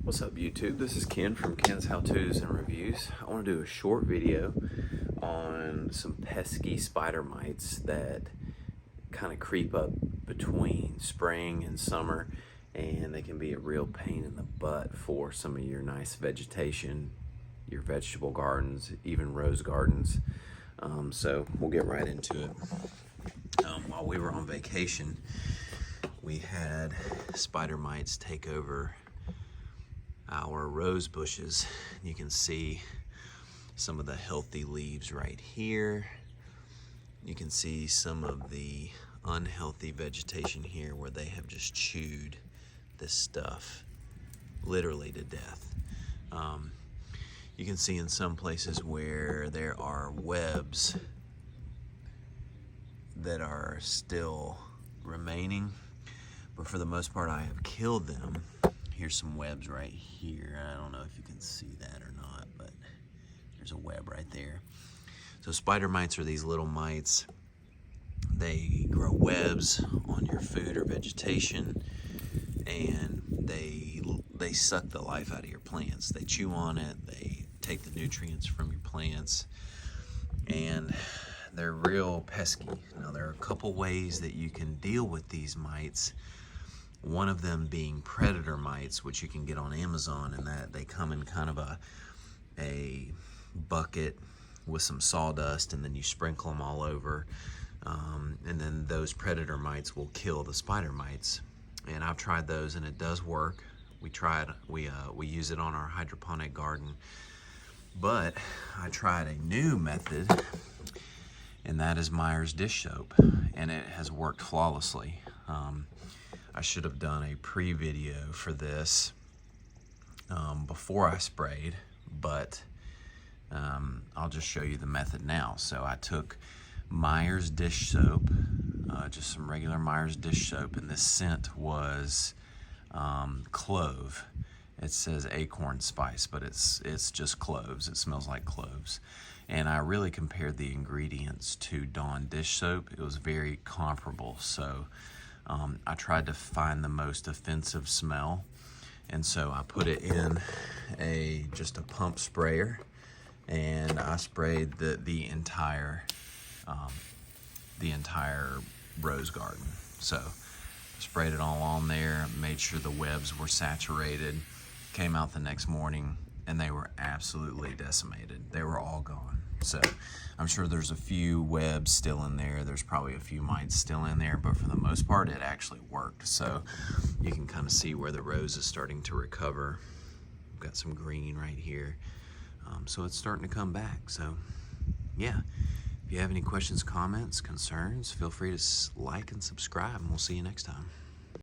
What's up YouTube? This is Ken from Ken's How To's and Reviews. I want to do a short video on some pesky spider mites that kind of creep up between spring and summer, and they can be a real pain in the butt for some of your nice vegetation, your vegetable gardens, even rose gardens. So we'll get right into it. While we were on vacation, we had spider mites take over our rose bushes. You can see some of the healthy leaves right here. You can see some of the unhealthy vegetation here where they have just chewed this stuff literally to death. You can see in some places where there are webs that are still remaining, but for the most part I have killed them. Here's some webs right here. I don't know if you can see that or not, but there's a web right there. So spider mites are these little mites. They grow webs on your food or vegetation, and they suck the life out of your plants. They chew on it, they take the nutrients from your plants, and they're real pesky. Now there are a couple ways that you can deal with these mites. One of them being predator mites, which you can get on Amazon, and that they come in kind of a bucket with some sawdust, and then you sprinkle them all over, and then those predator mites will kill the spider mites. And I've tried those, and it does work. We use it on our hydroponic garden, but I tried a new method, and that is Meyer's dish soap, and it has worked flawlessly. I should have done a pre-video for this before I sprayed, but I'll just show you the method now. So I took Meyer's dish soap, just some regular Meyer's dish soap, and this scent was clove. It says acorn spice, but it's just cloves. It smells like cloves. And I really compared the ingredients to Dawn dish soap. It was very comparable. So I tried to find the most offensive smell, and so I put it in just a pump sprayer, and I sprayed the entire rose garden. So sprayed it all on there, made sure the webs were saturated, came out the next morning, and they were absolutely decimated. They were all gone. So I'm sure there's a few webs still in there. There's probably a few mites still in there, but for the most part, it actually worked. So you can kind of see where the rose is starting to recover. We've got some green right here. So it's starting to come back. So yeah, if you have any questions, comments, concerns, feel free to like and subscribe, and we'll see you next time.